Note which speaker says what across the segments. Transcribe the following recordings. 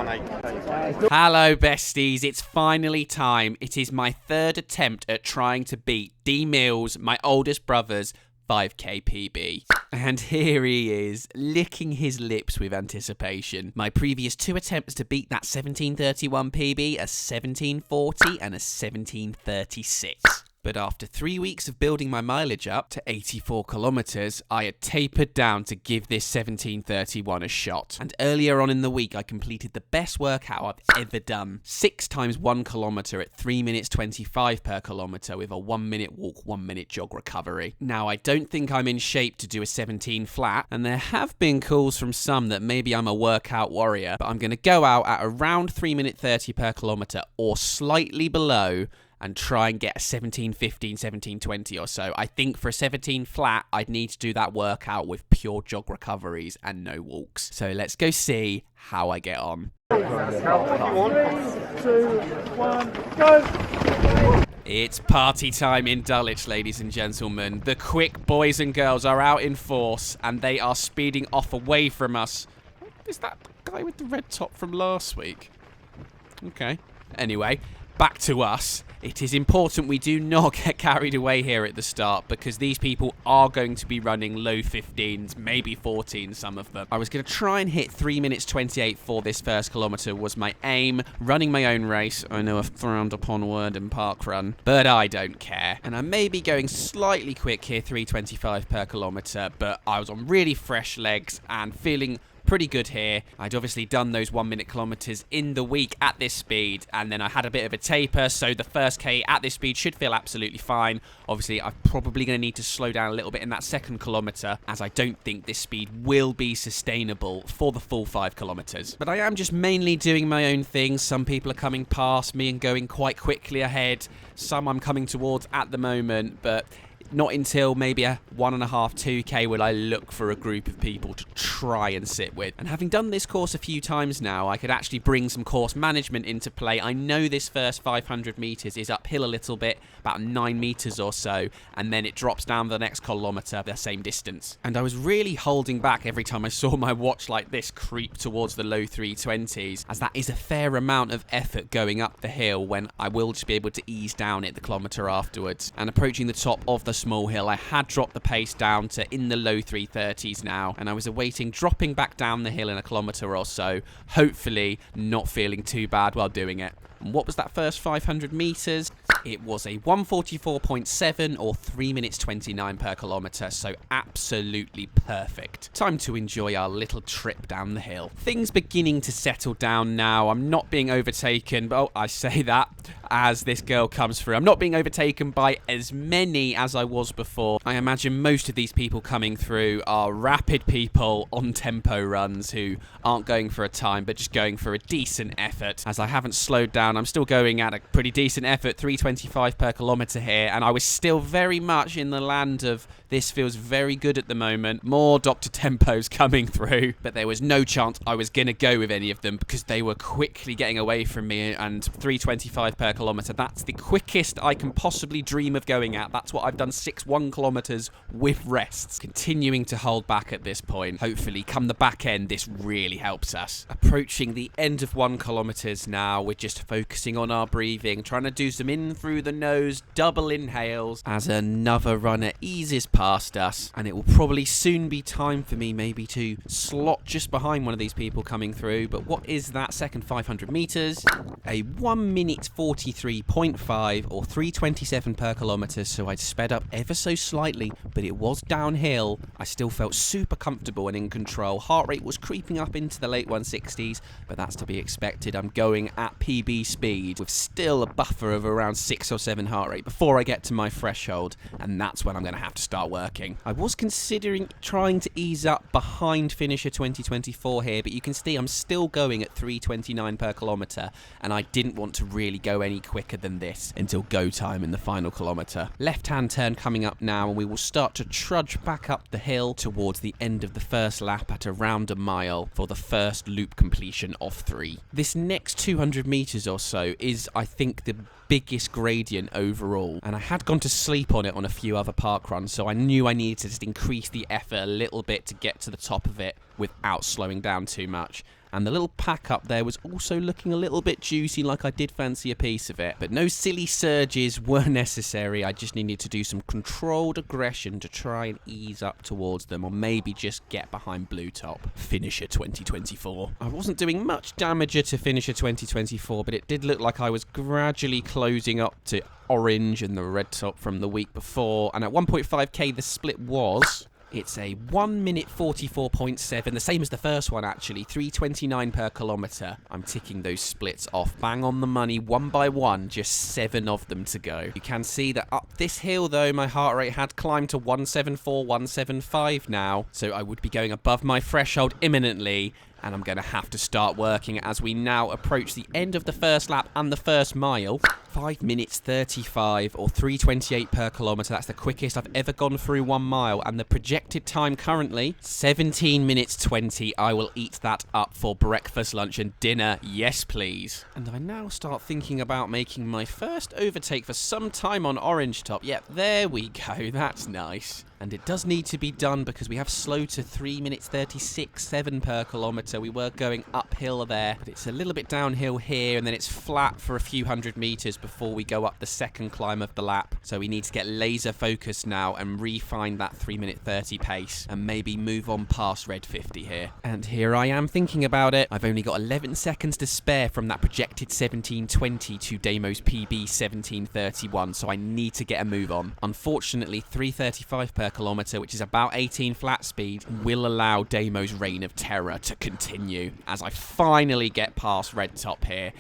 Speaker 1: Hello besties, it's finally time. It is my third attempt at trying to beat D Mills, my oldest brother's 5k PB. And here he is, licking his lips with anticipation. My previous two attempts to beat that 1731 PB, a 1740 and a 1736. But after 3 weeks of building my mileage up to 84 kilometres, I had tapered down to give this 1731 a shot. And earlier on in the week, I completed the best workout I've ever done. 6 times 1 kilometre at 3 minutes 25 per kilometre with a 1 minute walk, 1 minute jog recovery. Now, I don't think I'm in shape to do a 17 flat, and there have been calls from some that maybe I'm a workout warrior, but I'm going to go out at around 3 minute 30 per kilometre or slightly below and try and get a 17:15, 17:20 or so. I think for a 17 flat, I'd need to do that workout with pure jog recoveries and no walks. So let's go see how I get on.
Speaker 2: 3, 2, 1, go!
Speaker 1: It's party time in Dulwich, ladies and gentlemen. The quick boys and girls are out in force, and they are speeding off away from us. Is that the guy with the red top from last week? Okay. Anyway, back to us. It is important we do not get carried away here at the start because these people are going to be running low 15s, maybe 14s, some of them. I was going to try and hit 3 minutes 28 for this first kilometre was my aim. Running my own race, I know a frowned upon word in parkrun, but I don't care. And I may be going slightly quick here, 3:25 per kilometre, but I was on really fresh legs and feeling pretty good here. I'd obviously done those 1 minute kilometres in the week at this speed, and then I had a bit of a taper, so the first K at this speed should feel absolutely fine. Obviously, I'm probably going to need to slow down a little bit in that second kilometre, as I don't think this speed will be sustainable for the full 5 kilometres. But I am just mainly doing my own things. Some people are coming past me and going quite quickly ahead. Some I'm coming towards at the moment, but not until maybe a 1.5, 2k will I look for a group of people to try and sit with. And having done this course a few times now, I could actually bring some course management into play. I know this first 500 metres is uphill a little bit, about 9 metres or so, and then it drops down the next kilometre the same distance. And I was really holding back every time I saw my watch like this creep towards the low 320s, as that is a fair amount of effort going up the hill when I will just be able to ease down it the kilometre afterwards. And approaching the top of the small hill, I had dropped the pace down to in the low 330s now, and I was awaiting dropping back down the hill in a kilometre or so, hopefully not feeling too bad while doing it. And what was that first 500 metres? It was a 1:44.7 or 3 minutes 29 per kilometre, so absolutely perfect. Time to enjoy our little trip down the hill. Things beginning to settle down now. I'm not being overtaken, but I say that as this girl comes through. I'm not being overtaken by as many as I was before. I imagine most of these people coming through are rapid people on tempo runs who aren't going for a time, but just going for a decent effort. As I haven't slowed down, I'm still going at a pretty decent effort, 3:25 per kilometre here, and I was still very much in the land of this feels very good at the moment. More Dr. Tempos coming through, but there was no chance I was going to go with any of them because they were quickly getting away from me, and 3:25 per kilometre, that's the quickest I can possibly dream of going at. That's what I've done 6 1 kilometres with rests. Continuing to hold back at this point. Hopefully, come the back end, this really helps us. Approaching the end of 1 kilometres now, we're just focusing on our breathing, trying to do some in through the nose, double inhales, as another runner eases past us, and it will probably soon be time for me maybe to slot just behind one of these people coming through. But what is that second 500 metres? A 1 minute 43.5 or 3:27 per kilometre, so I'd sped up ever so slightly, but it was downhill. I still felt super comfortable and in control. Heart rate was creeping up into the late 160s, but that's to be expected. I'm going at PB speed with still a buffer of around 6 or 7 heart rate before I get to my threshold, and that's when I'm going to have to start working. I was considering trying to ease up behind finisher 2024 here, but you can see I'm still going at 3:29 per kilometre, and I didn't want to really go any quicker than this until go time in the final kilometre. Left-hand turn coming up now, and we will start to trudge back up the hill towards the end of the first lap at around a mile for the first loop completion of 3. This next 200 metres or so is, I think, the biggest gradient overall, and I had gone to sleep on it on a few other park runs, so I knew I needed to just increase the effort a little bit to get to the top of it without slowing down too much. And the little pack up there was also looking a little bit juicy, like I did fancy a piece of it. But no silly surges were necessary. I just needed to do some controlled aggression to try and ease up towards them, or maybe just get behind Blue Top. Finisher 2024. I wasn't doing much damage to Finisher 2024, but it did look like I was gradually closing up to Orange and the Red Top from the week before. And at 1.5k, the split was... It's a 1 minute 44.7, the same as the first one actually, 3:29 per kilometre. I'm ticking those splits off, bang on the money, one by one, just 7 of them to go. You can see that up this hill though, my heart rate had climbed to 174, 175 now, so I would be going above my threshold imminently, and I'm going to have to start working as we now approach the end of the first lap and the first mile. 5 minutes 35 or 3:28 per kilometre. That's the quickest I've ever gone through 1 mile. And the projected time currently, 17 minutes 20. I will eat that up for breakfast, lunch and dinner. Yes, please. And I now start thinking about making my first overtake for some time on Orange Top. Yep, there we go. That's nice. And it does need to be done because we have slow to 3 minutes 36.7 per kilometre. We were going uphill there, but it's a little bit downhill here, and then it's flat for a few hundred metres before we go up the second climb of the lap. So we need to get laser focused now and refine that 3 minute 30 pace and maybe move on past Red 50 here. And here I am thinking about it. I've only got 11 seconds to spare from that projected 17:20 to Damo's PB 17:31, so I need to get a move on. Unfortunately, 3:35 per kilometre, which is about 18 flat speed, will allow Damo's reign of terror to continue as I finally get past Red Top here.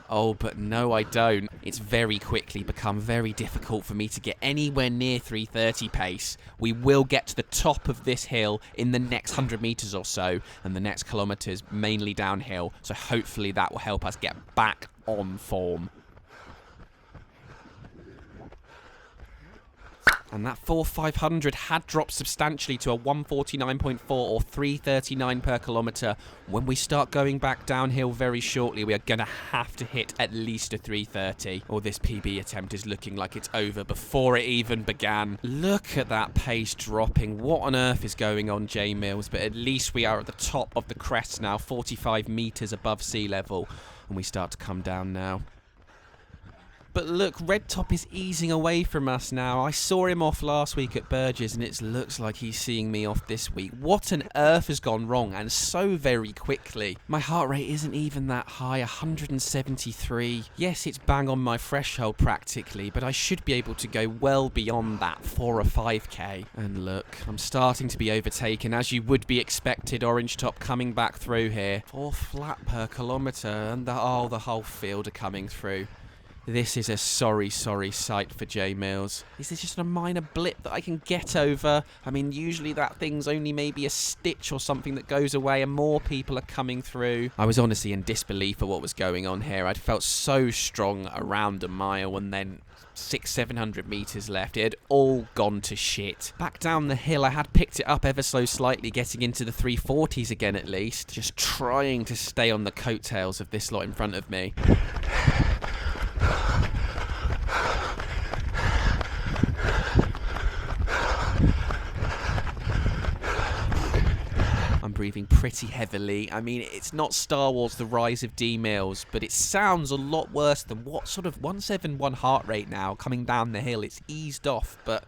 Speaker 1: Oh, but no, I don't. It's very quickly become very difficult for me to get anywhere near 3:30 pace. We will get to the top of this hill in the next 100 metres or so, and the next kilometres mainly downhill, so hopefully that will help us get back on form. And that 4,500 had dropped substantially to a 149.4 or 339 per kilometre. When we start going back downhill very shortly, we are going to have to hit at least a 330, or this PB attempt is looking like it's over before it even began. Look at that pace dropping. What on earth is going on, J Mills? But at least we are at the top of the crest now, 45 metres above sea level, and we start to come down now. But look, Red Top is easing away from us now. I saw him off last week at Burgess, and it looks like he's seeing me off this week. What on earth has gone wrong, and so very quickly? My heart rate isn't even that high, 173. Yes, it's bang on my threshold practically, but I should be able to go well beyond that for a 5k. And look, I'm starting to be overtaken, as you would be expected. Orange Top coming back through here. 4 flat per kilometre, and the whole field are coming through. This is a sorry sight for J Mills. Is this just a minor blip that I can get over? I mean, usually that thing's only maybe a stitch or something that goes away and more people are coming through. I was honestly in disbelief at what was going on here. I'd felt so strong around a mile, and then 600-700 metres left. It had all gone to shit. Back down the hill, I had picked it up ever so slightly, getting into the 340s again at least. Just trying to stay on the coattails of this lot in front of me. I'm breathing pretty heavily. I mean, it's not Star Wars The Rise of D Mills, but it sounds a lot worse than what sort of 171 heart rate now coming down the hill. It's eased off, but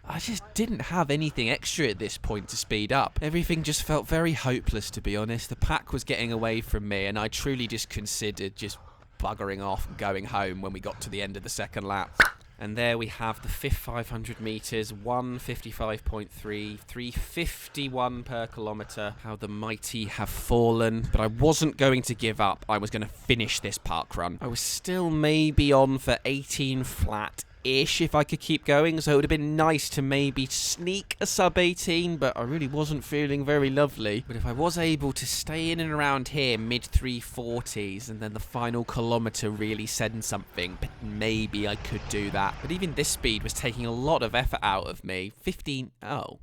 Speaker 1: I just didn't have anything extra at this point to speed up. Everything just felt very hopeless, to be honest. The pack was getting away from me, and I truly just considered just buggering off and going home when we got to the end of the second lap. And there we have the fifth 500 metres, 155.3, 351 per kilometre. How the mighty have fallen. But I wasn't going to give up. I was going to finish this park run. I was still maybe on for 18 flat-ish if I could keep going. So it would have been nice to maybe sneak a sub 18, but I really wasn't feeling very lovely. But if I was able to stay in and around here, mid 340s, and then the final kilometre really said something, maybe I could do that. But even this speed was taking a lot of effort out of me. 15... Oh.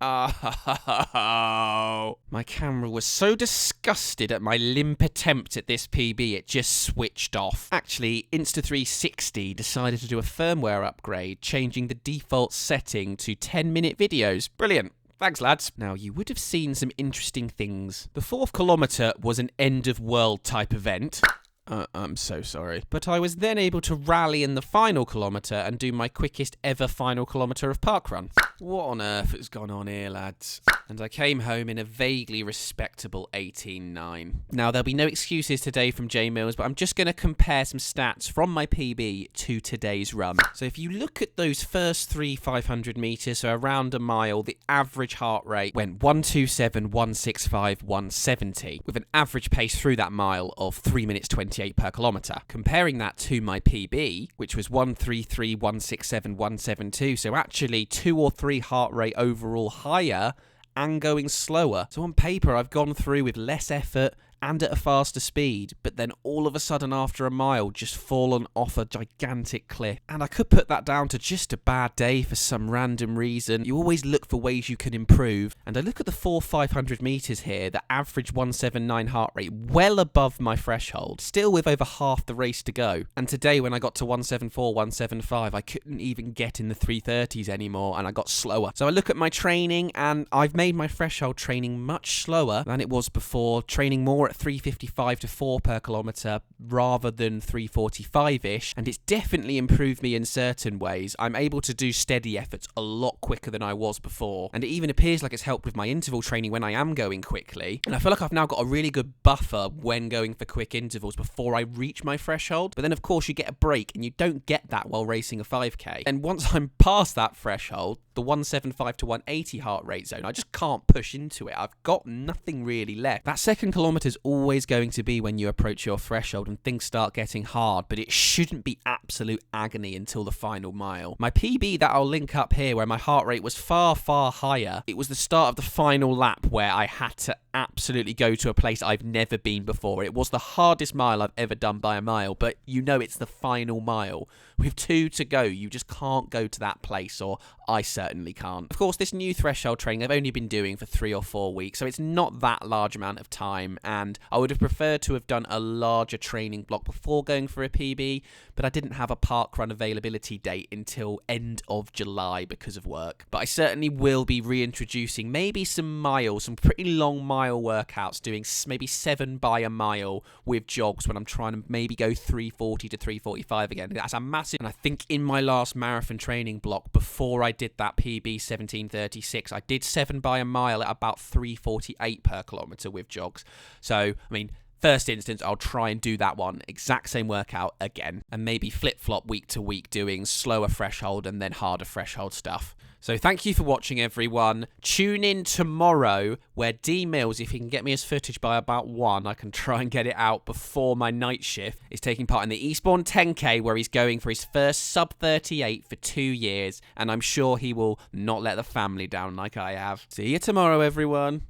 Speaker 1: Oh. My camera was so disgusted at my limp attempt at this PB, it just switched off. Actually, Insta360 decided to do a firmware upgrade, changing the default setting to 10-minute videos. Brilliant. Thanks, lads. Now, you would have seen some interesting things. The 4th kilometre was an end-of-world type event. I'm so sorry. But I was then able to rally in the final kilometre and do my quickest ever final kilometre of parkrun. What on earth has gone on here, lads? And I came home in a vaguely respectable 18.9. Now, there'll be no excuses today from J Mills, but I'm just going to compare some stats from my PB to today's run. So if you look at those first 3 500 metres, so around a mile, the average heart rate went 127, 165, 170, with an average pace through that mile of 3 minutes 28 per kilometre. Comparing that to my PB, which was 133, 167, 172, so actually 2 or 3 heart rate overall higher and going slower. So on paper, I've gone through with less effort and at a faster speed, but then all of a sudden after a mile just fallen off a gigantic cliff. And I could put that down to just a bad day for some random reason. You always look for ways you can improve, and I look at the 500 metres here, the average 179 heart rate, well above my threshold, still with over half the race to go. And today when I got to 174, 175, I couldn't even get in the 330s anymore, and I got slower. So I look at my training, and I've made my threshold training much slower than it was before, training more at 355 to 4 per kilometre rather than 345-ish, and it's definitely improved me in certain ways. I'm able to do steady efforts a lot quicker than I was before, and it even appears like it's helped with my interval training when I am going quickly, and I feel like I've now got a really good buffer when going for quick intervals before I reach my threshold. But then of course you get a break, and you don't get that while racing a 5k, and once I'm past that threshold, the 175 to 180 heart rate zone, I just can't push into it. I've got nothing really left. That second kilometre is always going to be when you approach your threshold and things start getting hard, but it shouldn't be absolute agony until the final mile. My PB that I'll link up here, where my heart rate was far, far higher, it was the start of the final lap where I had to absolutely go to a place I've never been before. It was the hardest mile I've ever done by a mile, but you know it's the final mile. With 2 to go, you just can't go to that place, or I certainly can't. Of course, this new threshold training I've only been doing for 3 or 4 weeks, so it's not that large amount of time, and I would have preferred to have done a larger training block before going for a PB, but I didn't have a parkrun availability date until end of July because of work. But I certainly will be reintroducing maybe some miles, some pretty long mile workouts, doing maybe 7 by a mile with jogs when I'm trying to maybe go 340 to 345 again. That's a massive, and I think in my last marathon training block before I did that PB 1736, I did 7 by a mile at about 348 per kilometre with jogs. So, I mean, first instance, I'll try and do that one, exact same workout again, and maybe flip-flop week to week doing slower threshold and then harder threshold stuff. So thank you for watching, everyone. Tune in tomorrow where D Mills, if he can get me his footage by about 1, I can try and get it out before my night shift, is taking part in the Eastbourne 10K where he's going for his first sub-38 for 2 years, and I'm sure he will not let the family down like I have. See you tomorrow, everyone.